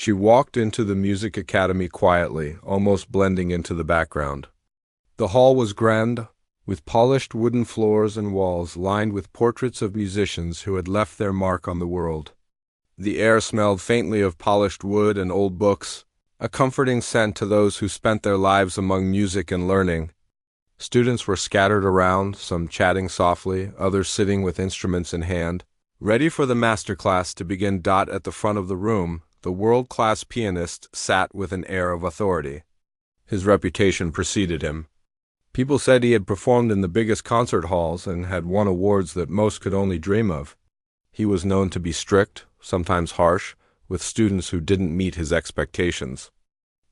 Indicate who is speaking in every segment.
Speaker 1: She walked into the music academy quietly, almost blending into the background. The hall was grand, with polished wooden floors and walls lined with portraits of musicians who had left their mark on the world. The air smelled faintly of polished wood and old books, a comforting scent to those who spent their lives among music and learning. Students were scattered around, some chatting softly, others sitting with instruments in hand, ready for the master class to begin. At the front of the room, the world-class pianist sat with an air of authority. His reputation preceded him. People said he had performed in the biggest concert halls and had won awards that most could only dream of. He was known to be strict, sometimes harsh, with students who didn't meet his expectations.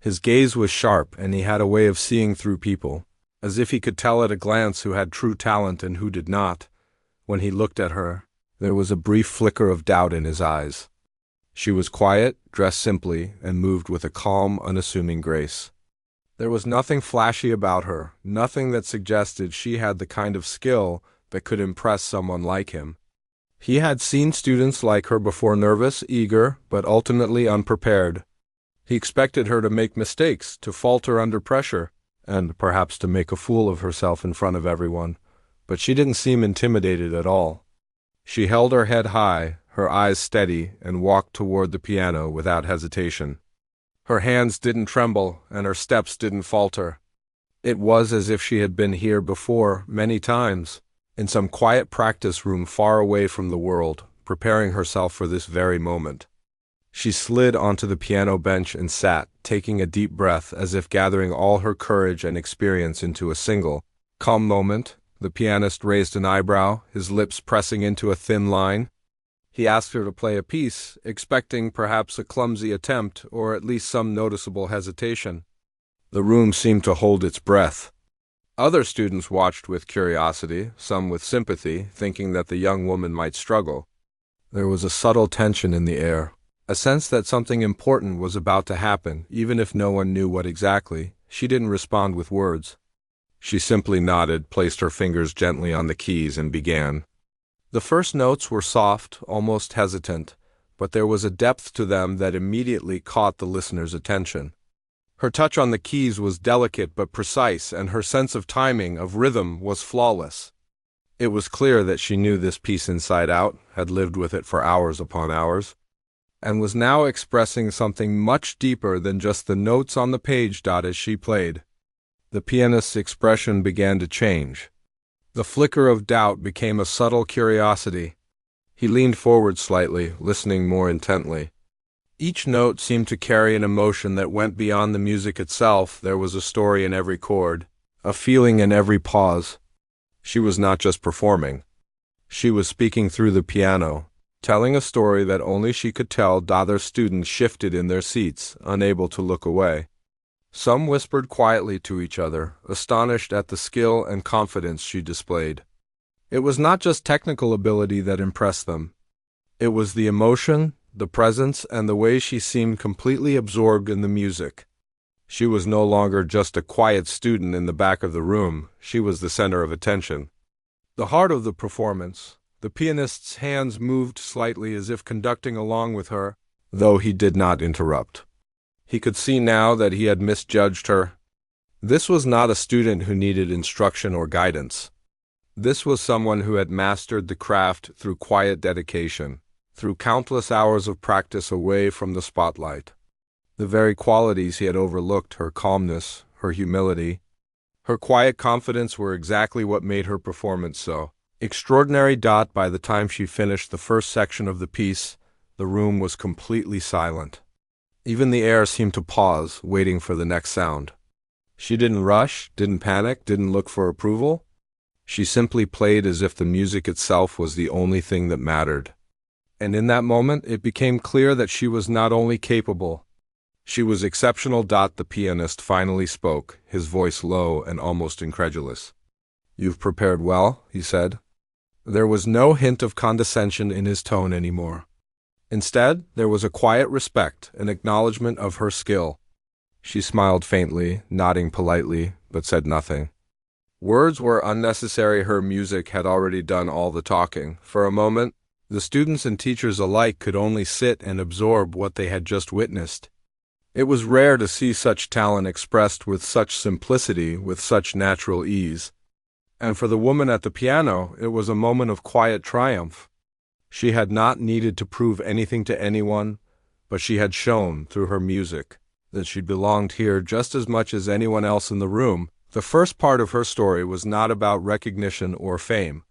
Speaker 1: His gaze was sharp, and he had a way of seeing through people, as if he could tell at a glance who had true talent and who did not. When he looked at her, there was a brief flicker of doubt in his eyes. She was quiet, dressed simply, and moved with a calm, unassuming grace. There was nothing flashy about her, nothing that suggested she had the kind of skill that could impress someone like him. He had seen students like her before, nervous, eager, but ultimately unprepared. He expected her to make mistakes, to falter under pressure, and perhaps to make a fool of herself in front of everyone, but she didn't seem intimidated at all. She held her head high, her eyes steady, and walked toward the piano without hesitation. Her hands didn't tremble, and her steps didn't falter. It was as if she had been here before, many times, in some quiet practice room far away from the world, preparing herself for this very moment. She slid onto the piano bench and sat, taking a deep breath as if gathering all her courage and experience into a single, calm moment. The pianist raised an eyebrow, his lips pressing into a thin line. He asked her to play a piece, expecting perhaps a clumsy attempt or at least some noticeable hesitation. The room seemed to hold its breath. Other students watched with curiosity, some with sympathy, thinking that the young woman might struggle. There was a subtle tension in the air, a sense that something important was about to happen, even if no one knew what exactly. She didn't respond with words. She simply nodded, placed her fingers gently on the keys, and began. The first notes were soft, almost hesitant, but there was a depth to them that immediately caught the listener's attention. Her touch on the keys was delicate but precise, and her sense of timing, of rhythm, was flawless. It was clear that she knew this piece inside out, had lived with it for hours upon hours, and was now expressing something much deeper than just the notes on the page. As she played, the pianist's expression began to change. The flicker of doubt became a subtle curiosity. He leaned forward slightly, listening more intently. Each note seemed to carry an emotion that went beyond the music itself. There was a story in every chord, a feeling in every pause. She was not just performing. She was speaking through the piano, telling a story that only she could tell. Other students shifted in their seats, unable to look away. Some whispered quietly to each other, astonished at the skill and confidence she displayed. It was not just technical ability that impressed them. It was the emotion, the presence, and the way she seemed completely absorbed in the music. She was no longer just a quiet student in the back of the room. She was the center of attention. The heart of the performance. The pianist's hands moved slightly as if conducting along with her, though he did not interrupt. He could see now that he had misjudged her. This was not a student who needed instruction or guidance. This was someone who had mastered the craft through quiet dedication, through countless hours of practice away from the spotlight. The very qualities he had overlooked, her calmness, her humility, her quiet confidence, were exactly what made her performance so extraordinary. By the time she finished the first section of the piece, the room was completely silent. Even the air seemed to pause, waiting for the next sound. She didn't rush, didn't panic, didn't look for approval. She simply played as if the music itself was the only thing that mattered. And in that moment, it became clear that she was not only capable, she was exceptional. The pianist finally spoke, his voice low and almost incredulous. "You've prepared well," he said. There was no hint of condescension in his tone anymore. Instead, there was a quiet respect, an acknowledgement of her skill. She smiled faintly, nodding politely, but said nothing. Words were unnecessary. Her music had already done all the talking. For a moment, The students and teachers alike could only sit and absorb what they had just witnessed. It was rare to see such talent expressed with such simplicity, with such natural ease. And for the woman at the piano, it was a moment of quiet triumph. She had not needed to prove anything to anyone, but she had shown, through her music, that she belonged here just as much as anyone else in the room. The first part of her story was not about recognition or fame.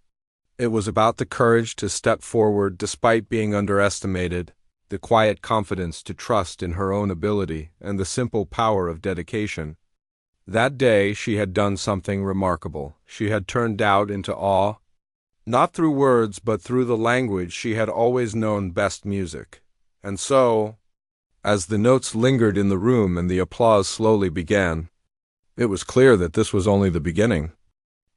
Speaker 1: It was about the courage to step forward despite being underestimated, the quiet confidence to trust in her own ability, and the simple power of dedication. That day she had done something remarkable. She had turned doubt into awe, not through words but through the language she had always known best: music. And so, as the notes lingered in the room and the applause slowly began, it was clear that this was only the beginning.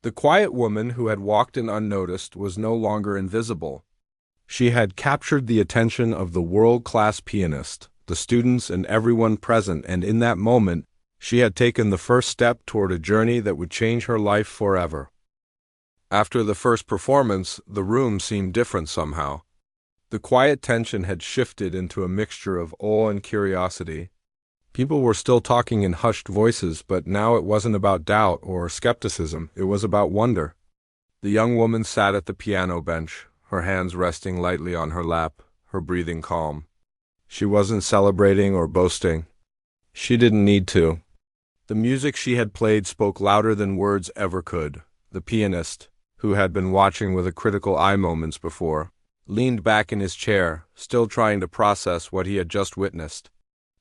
Speaker 1: The quiet woman who had walked in unnoticed was no longer invisible. She had captured the attention of the world-class pianist, the students and everyone present, and in that moment, she had taken the first step toward a journey that would change her life forever. After the first performance, the room seemed different somehow. The quiet tension had shifted into a mixture of awe and curiosity. People were still talking in hushed voices, but now it wasn't about doubt or skepticism, it was about wonder. The young woman sat at the piano bench, her hands resting lightly on her lap, her breathing calm. She wasn't celebrating or boasting. She didn't need to. The music she had played spoke louder than words ever could. The pianist, who had been watching with a critical eye moments before, leaned back in his chair, still trying to process what he had just witnessed.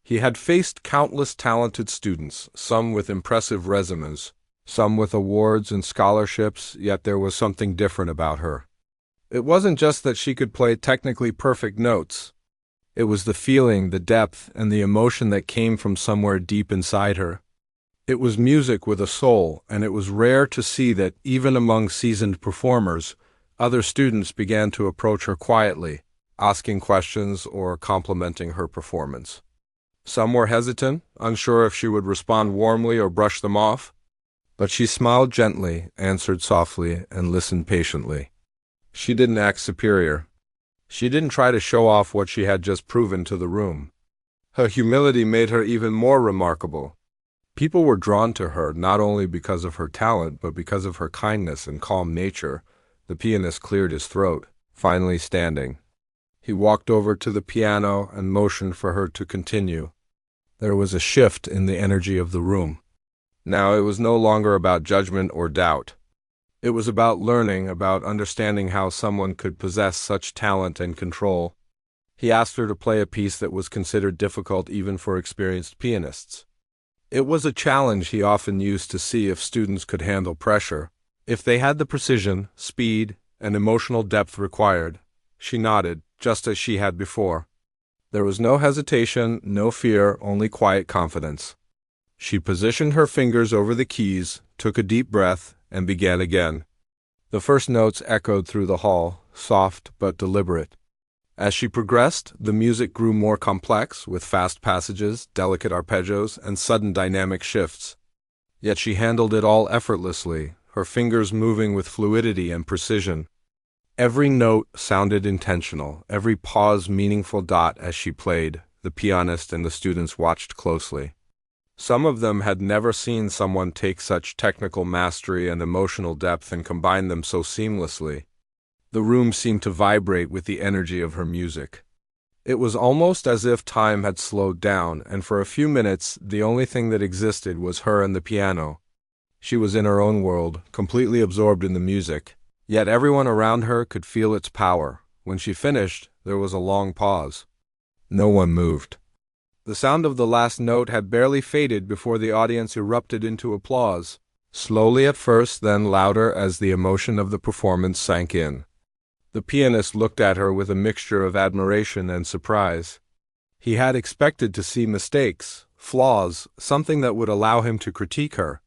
Speaker 1: He had faced countless talented students, some with impressive resumes, some with awards and scholarships, yet there was something different about her. It wasn't just that she could play technically perfect notes. It was the feeling, the depth, and the emotion that came from somewhere deep inside her. It was music with a soul, and it was rare to see that even among seasoned performers, other students began to approach her quietly, asking questions or complimenting her performance. Some were hesitant, unsure if she would respond warmly or brush them off, but she smiled gently, answered softly, and listened patiently. She didn't act superior. She didn't try to show off what she had just proven to the room. Her humility made her even more remarkable. People were drawn to her not only because of her talent, but because of her kindness and calm nature. The pianist cleared his throat, finally standing. He walked over to the piano and motioned for her to continue. There was a shift in the energy of the room. Now it was no longer about judgment or doubt. It was about learning, about understanding how someone could possess such talent and control. He asked her to play a piece that was considered difficult even for experienced pianists. It was a challenge he often used to see if students could handle pressure, if they had the precision, speed, and emotional depth required. She nodded, just as she had before. There was no hesitation, no fear, only quiet confidence. She positioned her fingers over the keys, took a deep breath, and began again. The first notes echoed through the hall, soft but deliberate. As she progressed, the music grew more complex, with fast passages, delicate arpeggios, and sudden dynamic shifts. Yet she handled it all effortlessly, her fingers moving with fluidity and precision. Every note sounded intentional, every pause meaningful. As she played, the pianist and the students watched closely. Some of them had never seen someone take such technical mastery and emotional depth and combine them so seamlessly. The room seemed to vibrate with the energy of her music. It was almost as if time had slowed down, and for a few minutes the only thing that existed was her and the piano. She was in her own world, completely absorbed in the music. Yet everyone around her could feel its power. When she finished, there was a long pause. No one moved. The sound of the last note had barely faded before the audience erupted into applause, slowly at first, then louder as the emotion of the performance sank in. The pianist looked at her with a mixture of admiration and surprise. He had expected to see mistakes, flaws, something that would allow him to critique her.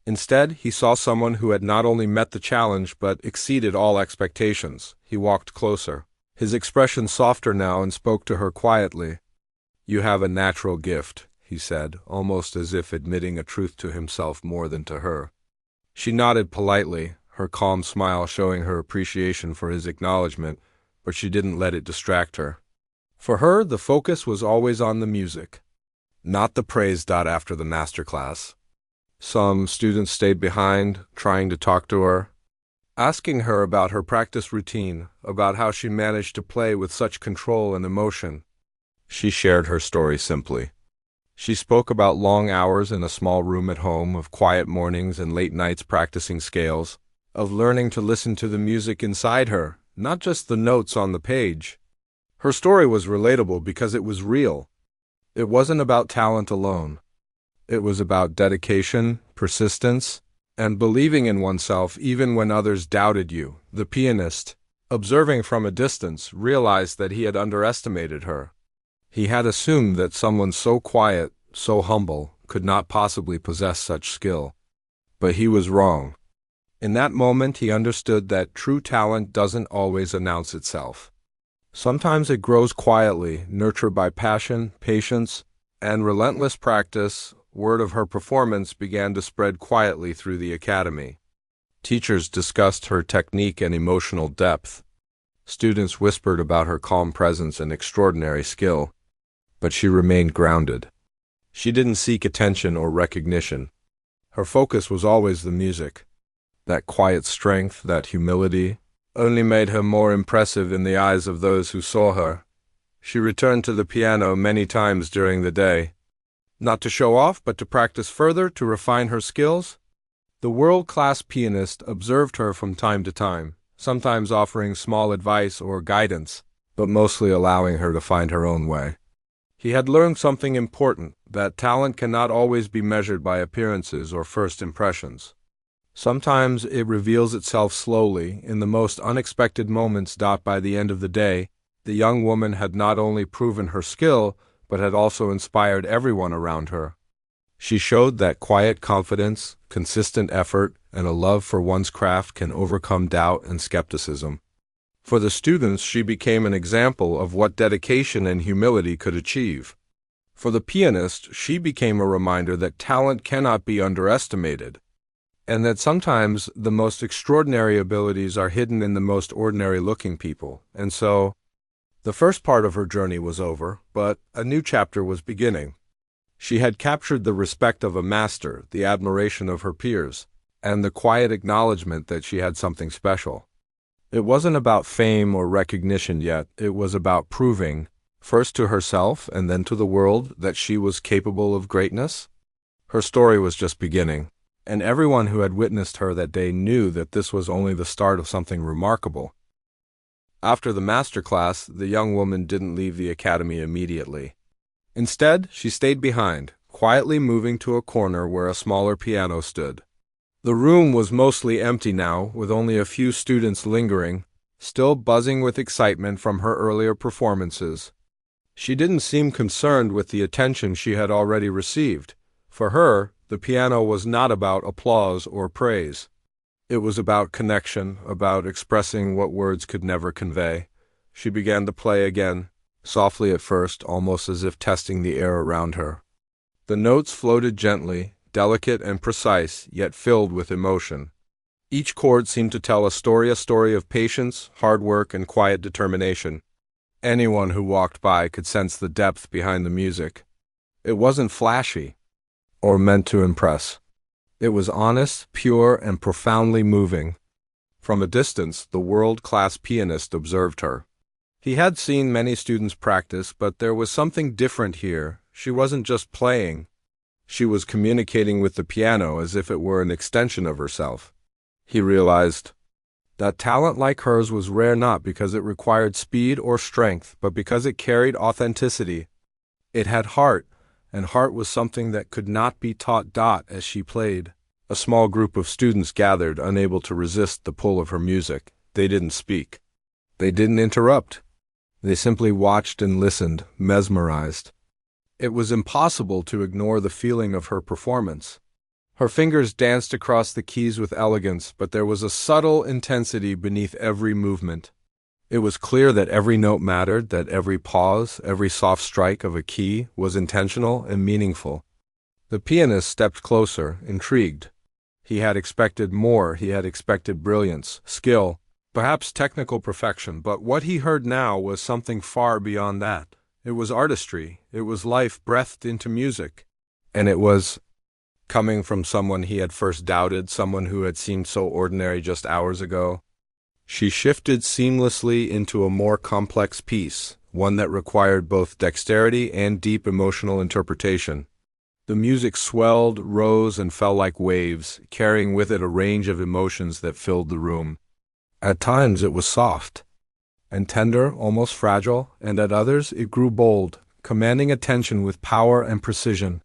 Speaker 1: Instead, he saw someone who had not only met the challenge but exceeded all expectations. He walked closer, his expression softer now, and spoke to her quietly. "You have a natural gift," he said, almost as if admitting a truth to himself more than to her. She nodded politely, her calm smile showing her appreciation for his acknowledgement, but she didn't let it distract her. For her, the focus was always on the music, not the praise. After the masterclass, some students stayed behind, trying to talk to her, asking her about her practice routine, about how she managed to play with such control and emotion. She shared her story simply. She spoke about long hours in a small room at home, of quiet mornings and late nights practicing scales, of learning to listen to the music inside her, not just the notes on the page. Her story was relatable because it was real. It wasn't about talent alone. It was about dedication, persistence, and believing in oneself even when others doubted you. The pianist, observing from a distance, realized that he had underestimated her. He had assumed that someone so quiet, so humble, could not possibly possess such skill. But he was wrong. In that moment, he understood that true talent doesn't always announce itself. Sometimes it grows quietly, nurtured by passion, patience, and relentless practice. Word of her performance began to spread quietly through the academy. Teachers discussed her technique and emotional depth. Students whispered about her calm presence and extraordinary skill. But she remained grounded. She didn't seek attention or recognition. Her focus was always the music. That quiet strength, that humility, only made her more impressive in the eyes of those who saw her. She returned to the piano many times during the day, not to show off, but to practice further, to refine her skills. The world-class pianist observed her from time to time, sometimes offering small advice or guidance, but mostly allowing her to find her own way. He had learned something important, that talent cannot always be measured by appearances or first impressions. Sometimes it reveals itself slowly, in the most unexpected moments. By the end of the day, the young woman had not only proven her skill, but had also inspired everyone around her. She showed that quiet confidence, consistent effort, and a love for one's craft can overcome doubt and skepticism. For the students, she became an example of what dedication and humility could achieve. For the pianist, she became a reminder that talent cannot be underestimated, and that sometimes the most extraordinary abilities are hidden in the most ordinary-looking people. And so, the first part of her journey was over, but a new chapter was beginning. She had captured the respect of a master, the admiration of her peers, and the quiet acknowledgement that she had something special. It wasn't about fame or recognition yet. It was about proving, first to herself and then to the world, that she was capable of greatness. Her story was just beginning, and everyone who had witnessed her that day knew that this was only the start of something remarkable. After the master class, the young woman didn't leave the academy immediately. Instead, she stayed behind, quietly moving to a corner where a smaller piano stood. The room was mostly empty now, with only a few students lingering, still buzzing with excitement from her earlier performances. She didn't seem concerned with the attention she had already received. For her, the piano was not about applause or praise. It was about connection, about expressing what words could never convey. She began to play again, softly at first, almost as if testing the air around her. The notes floated gently, delicate and precise, yet filled with emotion. Each chord seemed to tell a story of patience, hard work, and quiet determination. Anyone who walked by could sense the depth behind the music. It wasn't flashy or meant to impress. It was honest, pure, and profoundly moving. From a distance, the world-class pianist observed her. He had seen many students practice, but there was something different here. She wasn't just playing. She was communicating with the piano as if it were an extension of herself. He realized that talent like hers was rare not because it required speed or strength, but because it carried authenticity. It had heart, and heart was something that could not be taught. As she played, a small group of students gathered, unable to resist the pull of her music. They didn't speak. They didn't interrupt. They simply watched and listened, mesmerized. It was impossible to ignore the feeling of her performance. Her fingers danced across the keys with elegance, but there was a subtle intensity beneath every movement. It was clear that every note mattered, that every pause, every soft strike of a key was intentional and meaningful. The pianist stepped closer, intrigued. He had expected more. He had expected brilliance, skill, perhaps technical perfection, but what he heard now was something far beyond that. It was artistry, it was life breathed into music, and it was coming from someone he had first doubted, someone who had seemed so ordinary just hours ago. She shifted seamlessly into a more complex piece, one that required both dexterity and deep emotional interpretation. The music swelled, rose, and fell like waves, carrying with it a range of emotions that filled the room. At times it was soft and tender, almost fragile, and at others it grew bold, commanding attention with power and precision.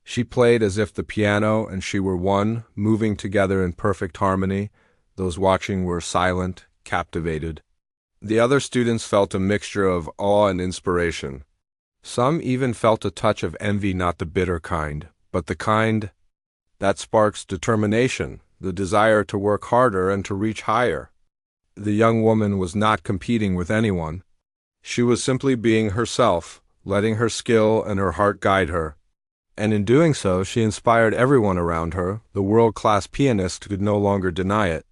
Speaker 1: She played as if the piano and she were one, moving together in perfect harmony. Those watching were silent, captivated. The other students felt a mixture of awe and inspiration. Some even felt a touch of envy, not the bitter kind, but the kind that sparks determination, the desire to work harder and to reach higher. The young woman was not competing with anyone. She was simply being herself, letting her skill and her heart guide her. And in doing so, she inspired everyone around her. The world-class pianist could no longer deny it.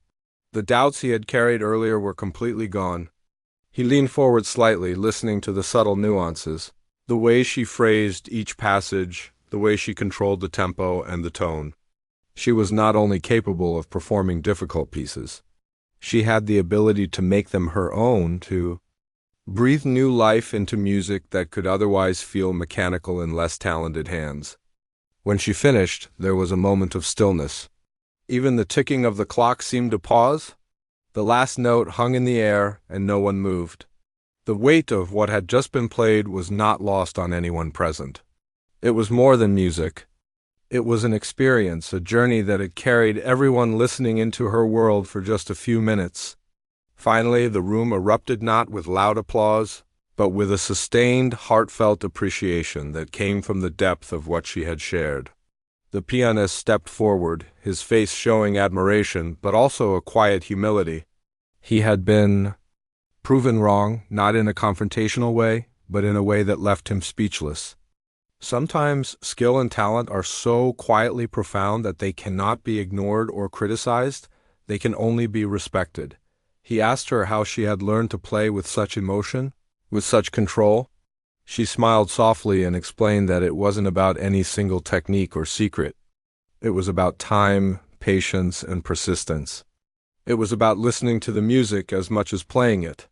Speaker 1: The doubts he had carried earlier were completely gone. He leaned forward slightly, listening to the subtle nuances, the way she phrased each passage, the way she controlled the tempo and the tone. She was not only capable of performing difficult pieces, she had the ability to make them her own, to breathe new life into music that could otherwise feel mechanical in less talented hands. When she finished, there was a moment of stillness. Even the ticking of the clock seemed to pause. The last note hung in the air, and no one moved. The weight of what had just been played was not lost on anyone present. It was more than music. It was an experience, a journey that had carried everyone listening into her world for just a few minutes. Finally, the room erupted not with loud applause, but with a sustained, heartfelt appreciation that came from the depth of what she had shared. The pianist stepped forward, his face showing admiration, but also a quiet humility. He had been proven wrong, not in a confrontational way, but in a way that left him speechless. Sometimes skill and talent are so quietly profound that they cannot be ignored or criticized. They can only be respected. He asked her how she had learned to play with such emotion, with such control. She smiled softly and explained that it wasn't about any single technique or secret. It was about time, patience, and persistence. It was about listening to the music as much as playing it.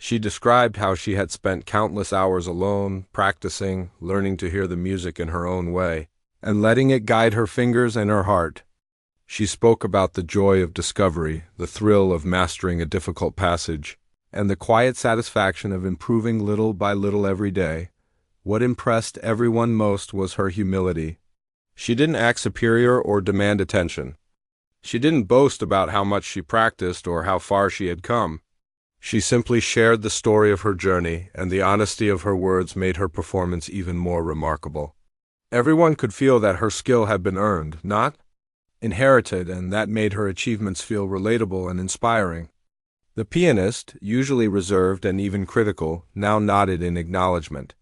Speaker 1: She described how she had spent countless hours alone, practicing, learning to hear the music in her own way, and letting it guide her fingers and her heart. She spoke about the joy of discovery, the thrill of mastering a difficult passage, and the quiet satisfaction of improving little by little every day. What impressed everyone most was her humility. She didn't act superior or demand attention. She didn't boast about how much she practiced or how far she had come. She simply shared the story of her journey, and the honesty of her words made her performance even more remarkable. Everyone could feel that her skill had been earned, not inherited, and that made her achievements feel relatable and inspiring. The pianist, usually reserved and even critical, now nodded in acknowledgement.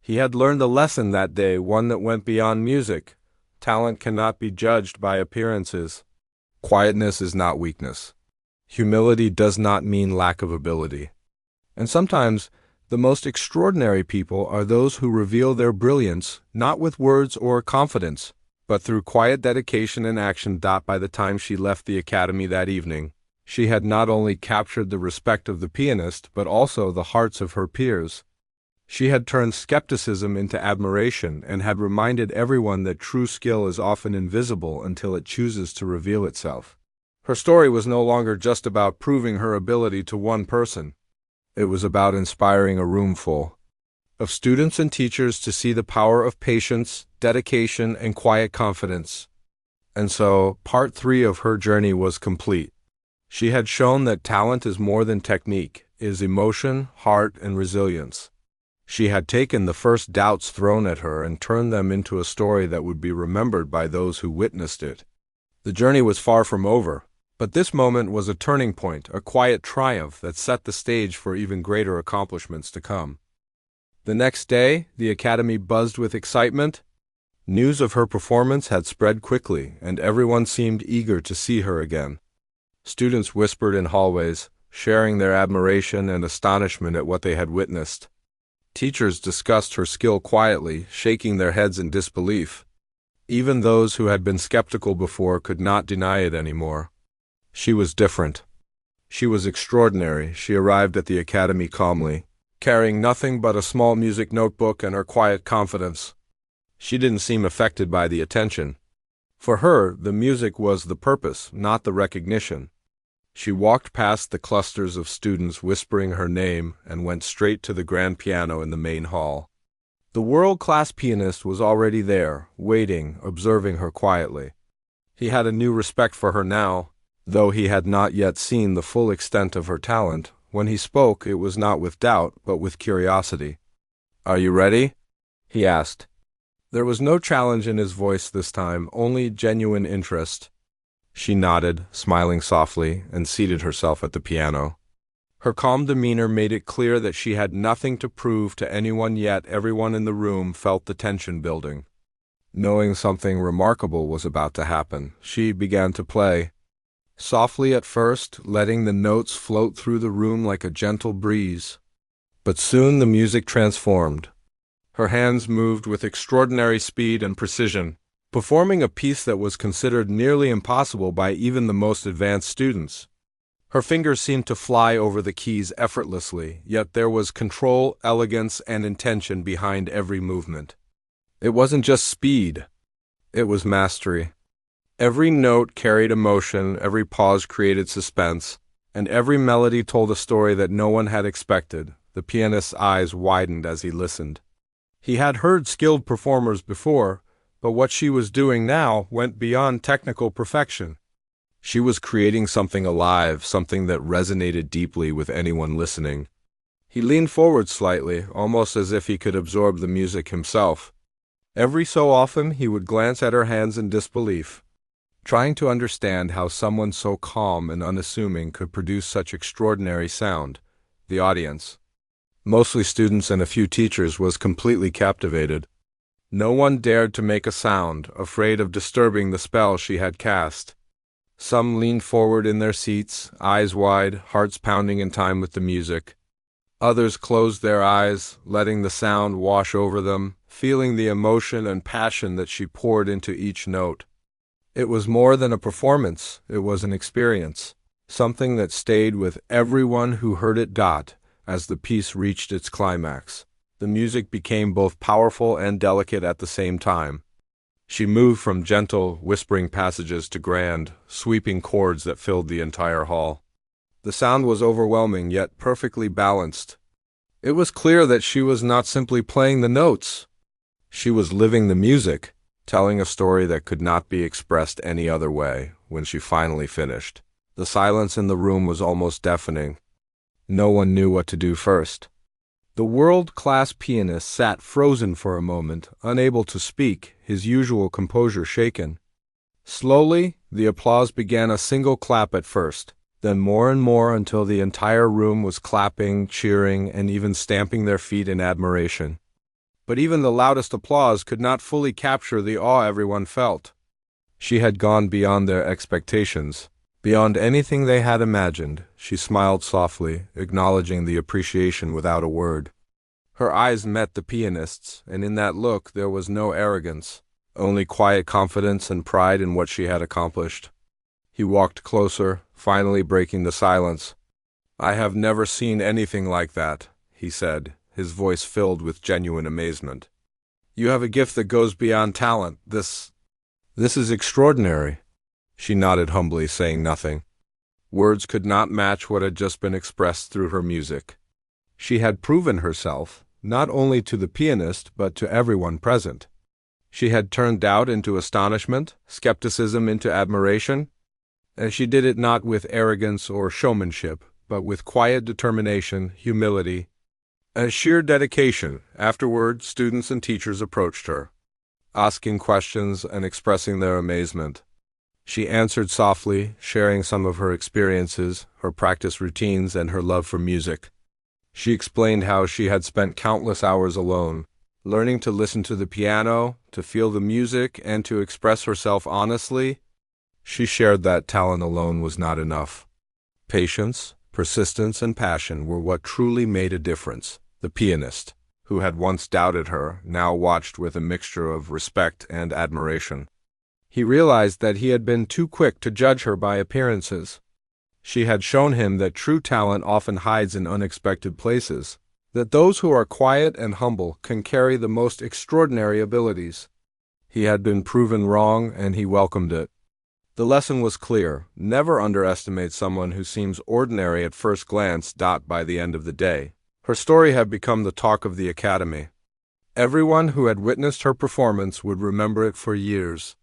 Speaker 1: He had learned a lesson that day, one that went beyond music. Talent cannot be judged by appearances. Quietness is not weakness. Humility does not mean lack of ability. And sometimes, the most extraordinary people are those who reveal their brilliance, not with words or confidence, but through quiet dedication and action. By the time she left the academy that evening, she had not only captured the respect of the pianist, but also the hearts of her peers. She had turned skepticism into admiration and had reminded everyone that true skill is often invisible until it chooses to reveal itself. Her story was no longer just about proving her ability to one person. It was about inspiring a room full of students and teachers to see the power of patience, dedication, and quiet confidence. And so, part 3 of her journey was complete. She had shown that talent is more than technique, it is emotion, heart, and resilience. She had taken the first doubts thrown at her and turned them into a story that would be remembered by those who witnessed it. The journey was far from over, but this moment was a turning point, a quiet triumph that set the stage for even greater accomplishments to come. The next day, the academy buzzed with excitement. News of her performance had spread quickly, and everyone seemed eager to see her again. Students whispered in hallways, sharing their admiration and astonishment at what they had witnessed. Teachers discussed her skill quietly, shaking their heads in disbelief. Even those who had been skeptical before could not deny it anymore. She was different. She was extraordinary. She arrived at the academy calmly, carrying nothing but a small music notebook and her quiet confidence. She didn't seem affected by the attention. For her, the music was the purpose, not the recognition. She walked past the clusters of students whispering her name and went straight to the grand piano in the main hall. The world-class pianist was already there, waiting, observing her quietly. He had a new respect for her now, though he had not yet seen the full extent of her talent. When he spoke, it was not with doubt, but with curiosity. "Are you ready?" he asked. There was no challenge in his voice this time, only genuine interest. She nodded, smiling softly, and seated herself at the piano. Her calm demeanor made it clear that she had nothing to prove to anyone, yet everyone in the room felt the tension building. Knowing something remarkable was about to happen, she began to play. Softly at first, letting the notes float through the room like a gentle breeze. But soon the music transformed. Her hands moved with extraordinary speed and precision, performing a piece that was considered nearly impossible by even the most advanced students. Her fingers seemed to fly over the keys effortlessly, yet there was control, elegance, and intention behind every movement. It wasn't just speed, it was mastery. Every note carried emotion, every pause created suspense, and every melody told a story that no one had expected. The pianist's eyes widened as he listened. He had heard skilled performers before, but what she was doing now went beyond technical perfection. She was creating something alive, something that resonated deeply with anyone listening. He leaned forward slightly, almost as if he could absorb the music himself. Every so often he would glance at her hands in disbelief, trying to understand how someone so calm and unassuming could produce such extraordinary sound. The audience, mostly students and a few teachers, was completely captivated. No one dared to make a sound, afraid of disturbing the spell she had cast. Some leaned forward in their seats, eyes wide, hearts pounding in time with the music. Others closed their eyes, letting the sound wash over them, feeling the emotion and passion that she poured into each note. It was more than a performance, it was an experience, something that stayed with everyone who heard it. As the piece reached its climax, the music became both powerful and delicate at the same time. She moved from gentle, whispering passages to grand, sweeping chords that filled the entire hall. The sound was overwhelming, yet perfectly balanced. It was clear that she was not simply playing the notes. She was living the music, telling a story that could not be expressed any other way. When she finally finished, the silence in the room was almost deafening. No one knew what to do first. The world-class pianist sat frozen for a moment, unable to speak, his usual composure shaken. Slowly, the applause began, a single clap at first, then more and more until the entire room was clapping, cheering, and even stamping their feet in admiration. But even the loudest applause could not fully capture the awe everyone felt. She had gone beyond their expectations, beyond anything they had imagined. She smiled softly, acknowledging the appreciation without a word. Her eyes met the pianist's, and in that look there was no arrogance, only quiet confidence and pride in what she had accomplished. He walked closer, finally breaking the silence. "I have never seen anything like that," he said, his voice filled with genuine amazement. "You have a gift that goes beyond talent. This is extraordinary." She nodded humbly, saying nothing. Words could not match what had just been expressed through her music. She had proven herself, not only to the pianist, but to everyone present. She had turned doubt into astonishment, skepticism into admiration, and she did it not with arrogance or showmanship, but with quiet determination, humility, and sheer dedication. Afterward, students and teachers approached her, asking questions and expressing their amazement. She answered softly, sharing some of her experiences, her practice routines, and her love for music. She explained how she had spent countless hours alone, learning to listen to the piano, to feel the music, and to express herself honestly. She shared that talent alone was not enough. Patience, Persistence and passion were what truly made a difference. The pianist, who had once doubted her, now watched with a mixture of respect and admiration. He realized that he had been too quick to judge her by appearances. She had shown him that true talent often hides in unexpected places, that those who are quiet and humble can carry the most extraordinary abilities. He had been proven wrong, and he welcomed it. The lesson was clear: never underestimate someone who seems ordinary at first glance. By the end of the day, her story had become the talk of the academy. Everyone who had witnessed her performance would remember it for years,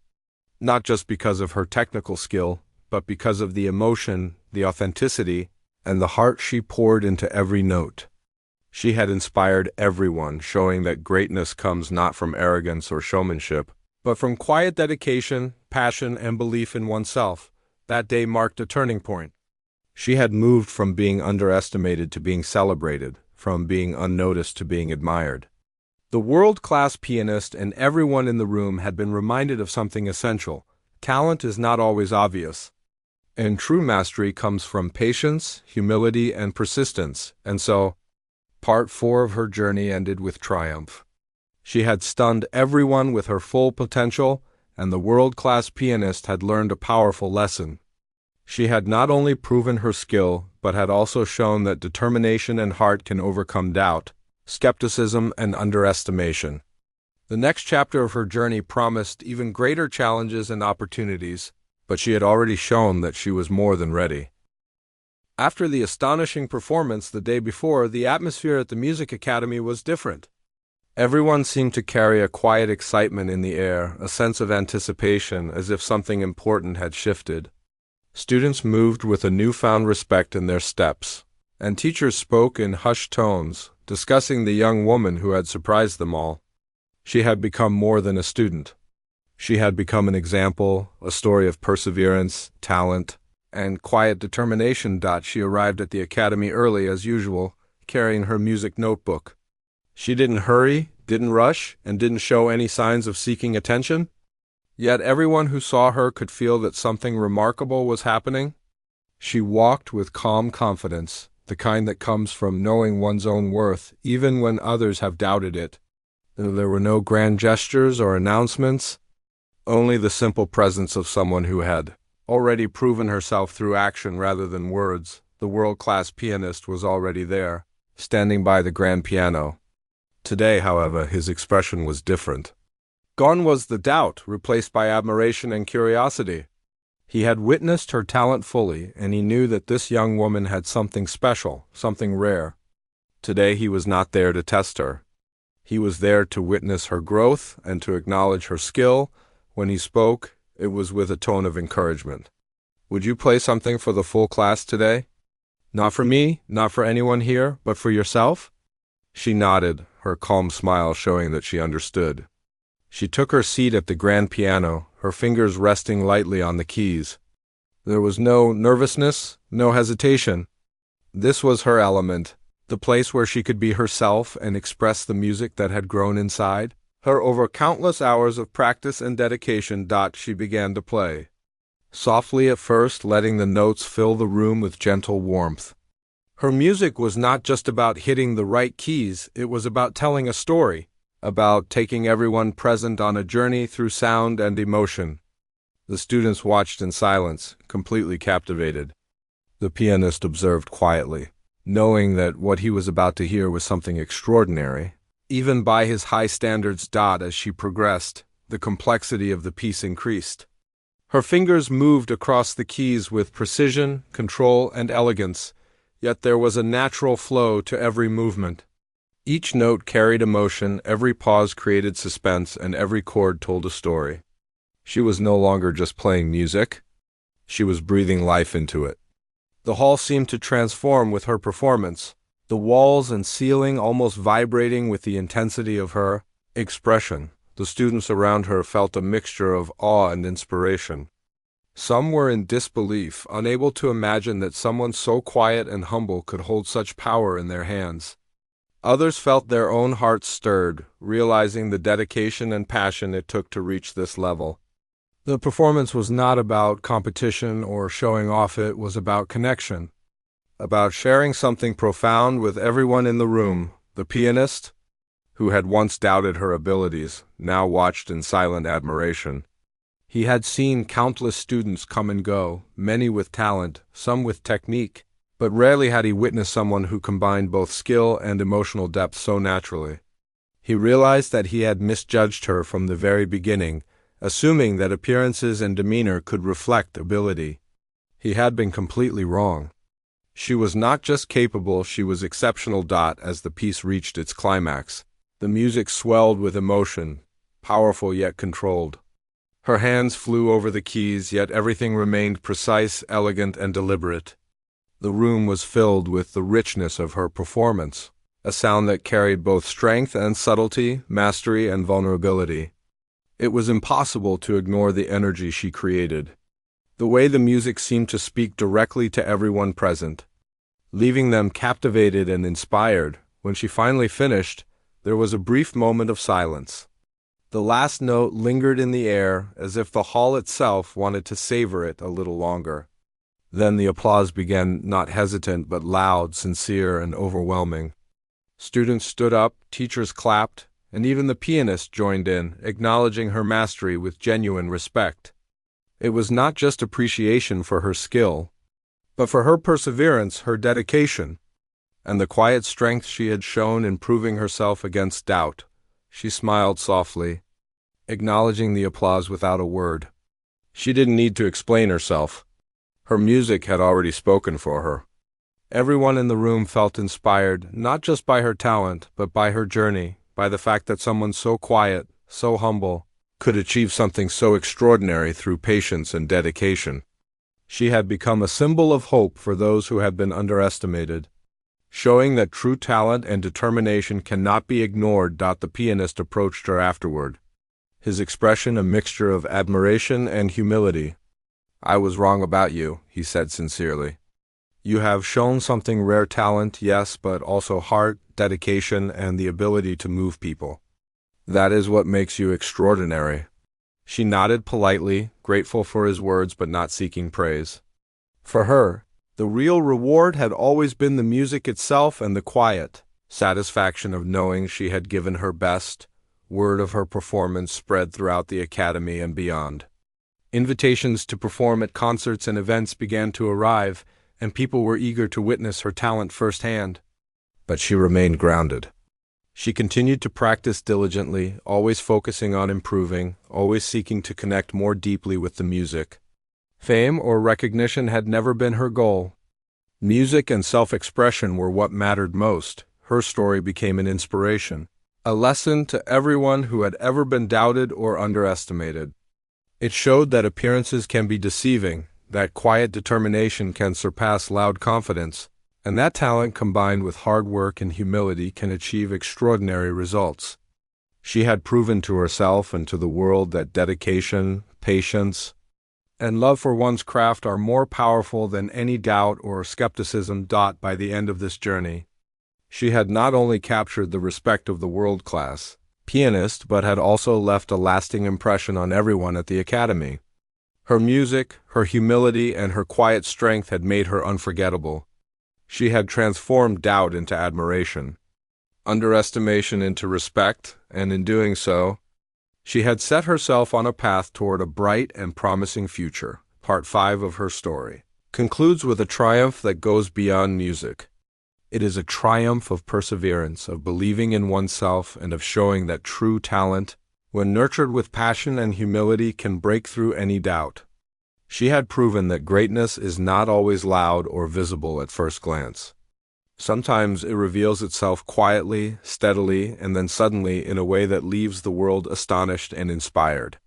Speaker 1: not just because of her technical skill, but because of the emotion, the authenticity, and the heart she poured into every note. She had inspired everyone, showing that greatness comes not from arrogance or showmanship, but from quiet dedication, passion, and belief in oneself. That day marked a turning point. She had moved from being underestimated to being celebrated, from being unnoticed to being admired. The world-class pianist and everyone in the room had been reminded of something essential: talent is not always obvious, and true mastery comes from patience, humility, and persistence. And so, Part 4 of her journey ended with triumph. She had stunned everyone with her full potential, and the world-class pianist had learned a powerful lesson. She had not only proven her skill, but had also shown that determination and heart can overcome doubt, skepticism, and underestimation. The next chapter of her journey promised even greater challenges and opportunities, but she had already shown that she was more than ready. After the astonishing performance the day before, the atmosphere at the Music Academy was different. Everyone seemed to carry a quiet excitement in the air, a sense of anticipation, as if something important had shifted. Students moved with a newfound respect in their steps, and teachers spoke in hushed tones, discussing the young woman who had surprised them all. She had become more than a student. She had become an example, a story of perseverance, talent, and quiet determination. She arrived at the academy early as usual, carrying her music notebook. She didn't hurry, didn't rush, and didn't show any signs of seeking attention. Yet everyone who saw her could feel that something remarkable was happening. She walked with calm confidence, the kind that comes from knowing one's own worth, even when others have doubted it. There were no grand gestures or announcements, only the simple presence of someone who had already proven herself through action rather than words. The world-class pianist was already there, standing by the grand piano. Today, however, his expression was different. Gone was the doubt, replaced by admiration and curiosity. He had witnessed her talent fully, and he knew that this young woman had something special, something rare. Today he was not there to test her. He was there to witness her growth and to acknowledge her skill. When he spoke, it was with a tone of encouragement. "Would you play something for the full class today? Not for me, not for anyone here, but for yourself?" She nodded, her calm smile showing that she understood. She took her seat at the grand piano, her fingers resting lightly on the keys. There was no nervousness, no hesitation. This was her element, the place where she could be herself and express the music that had grown inside her over countless hours of practice and dedication. She began to play, softly at first, letting the notes fill the room with gentle warmth. Her music was not just about hitting the right keys, it was about telling a story, about taking everyone present on a journey through sound and emotion. The students watched in silence, completely captivated. The pianist observed quietly, knowing that what he was about to hear was something extraordinary. Even by his high standards. As she progressed, the complexity of the piece increased. Her fingers moved across the keys with precision, control, and elegance, yet there was a natural flow to every movement. Each note carried emotion, every pause created suspense, and every chord told a story. She was no longer just playing music. She was breathing life into it. The hall seemed to transform with her performance, the walls and ceiling almost vibrating with the intensity of her expression. The students around her felt a mixture of awe and inspiration. Some were in disbelief, unable to imagine that someone so quiet and humble could hold such power in their hands. Others felt their own hearts stirred, realizing the dedication and passion it took to reach this level. The performance was not about competition or showing off, it was about connection. about sharing something profound with everyone in the room. The pianist, who had once doubted her abilities, now watched in silent admiration. He had seen countless students come and go, many with talent, some with technique, but rarely had he witnessed someone who combined both skill and emotional depth so naturally. He realized that he had misjudged her from the very beginning, assuming that appearances and demeanor could reflect ability. He had been completely wrong. She was not just capable, she was exceptional. As the piece reached its climax, the music swelled with emotion, powerful yet controlled. Her hands flew over the keys, yet everything remained precise, elegant, and deliberate. The room was filled with the richness of her performance, a sound that carried both strength and subtlety, mastery and vulnerability. It was impossible to ignore the energy she created. The way the music seemed to speak directly to everyone present, leaving them captivated and inspired. When she finally finished, there was a brief moment of silence. The last note lingered in the air, as if the hall itself wanted to savor it a little longer. Then the applause began, not hesitant but loud, sincere, and overwhelming. Students stood up, teachers clapped, and even the pianist joined in, acknowledging her mastery with genuine respect. It was not just appreciation for her skill, but for her perseverance, her dedication, and the quiet strength she had shown in proving herself against doubt. She smiled softly, acknowledging the applause without a word. She didn't need to explain herself. Her music had already spoken for her. Everyone in the room felt inspired, not just by her talent, but by her journey, by the fact that someone so quiet, so humble, could achieve something so extraordinary through patience and dedication. She had become a symbol of hope for those who had been underestimated, showing that true talent and determination cannot be ignored. The pianist approached her afterward, his expression a mixture of admiration and humility. "I was wrong about you," he said sincerely. "You have shown something rare: talent, yes, but also heart, dedication, and the ability to move people. That is what makes you extraordinary." She nodded politely, grateful for his words but not seeking praise. For her, the real reward had always been the music itself and the quiet satisfaction of knowing she had given her best. Word of her performance spread throughout the academy and beyond. Invitations to perform at concerts and events began to arrive, and people were eager to witness her talent firsthand. But she remained grounded. She continued to practice diligently, always focusing on improving, always seeking to connect more deeply with the music. Fame or recognition had never been her goal. Music and self-expression were what mattered most. Her story became an inspiration, a lesson to everyone who had ever been doubted or underestimated. It showed that appearances can be deceiving, that quiet determination can surpass loud confidence, and that talent combined with hard work and humility can achieve extraordinary results. She had proven to herself and to the world that dedication, patience, and love for one's craft are more powerful than any doubt or skepticism. By the end of this journey, she had not only captured the respect of the world-class pianist, but had also left a lasting impression on everyone at the academy. Her music, her humility, and her quiet strength had made her unforgettable. She had transformed doubt into admiration, underestimation into respect, and in doing so, she had set herself on a path toward a bright and promising future. Part 5 of her story concludes with a triumph that goes beyond music. It is a triumph of perseverance, of believing in oneself, and of showing that true talent, when nurtured with passion and humility, can break through any doubt. She had proven that greatness is not always loud or visible at first glance. Sometimes it reveals itself quietly, steadily, and then suddenly in a way that leaves the world astonished and inspired.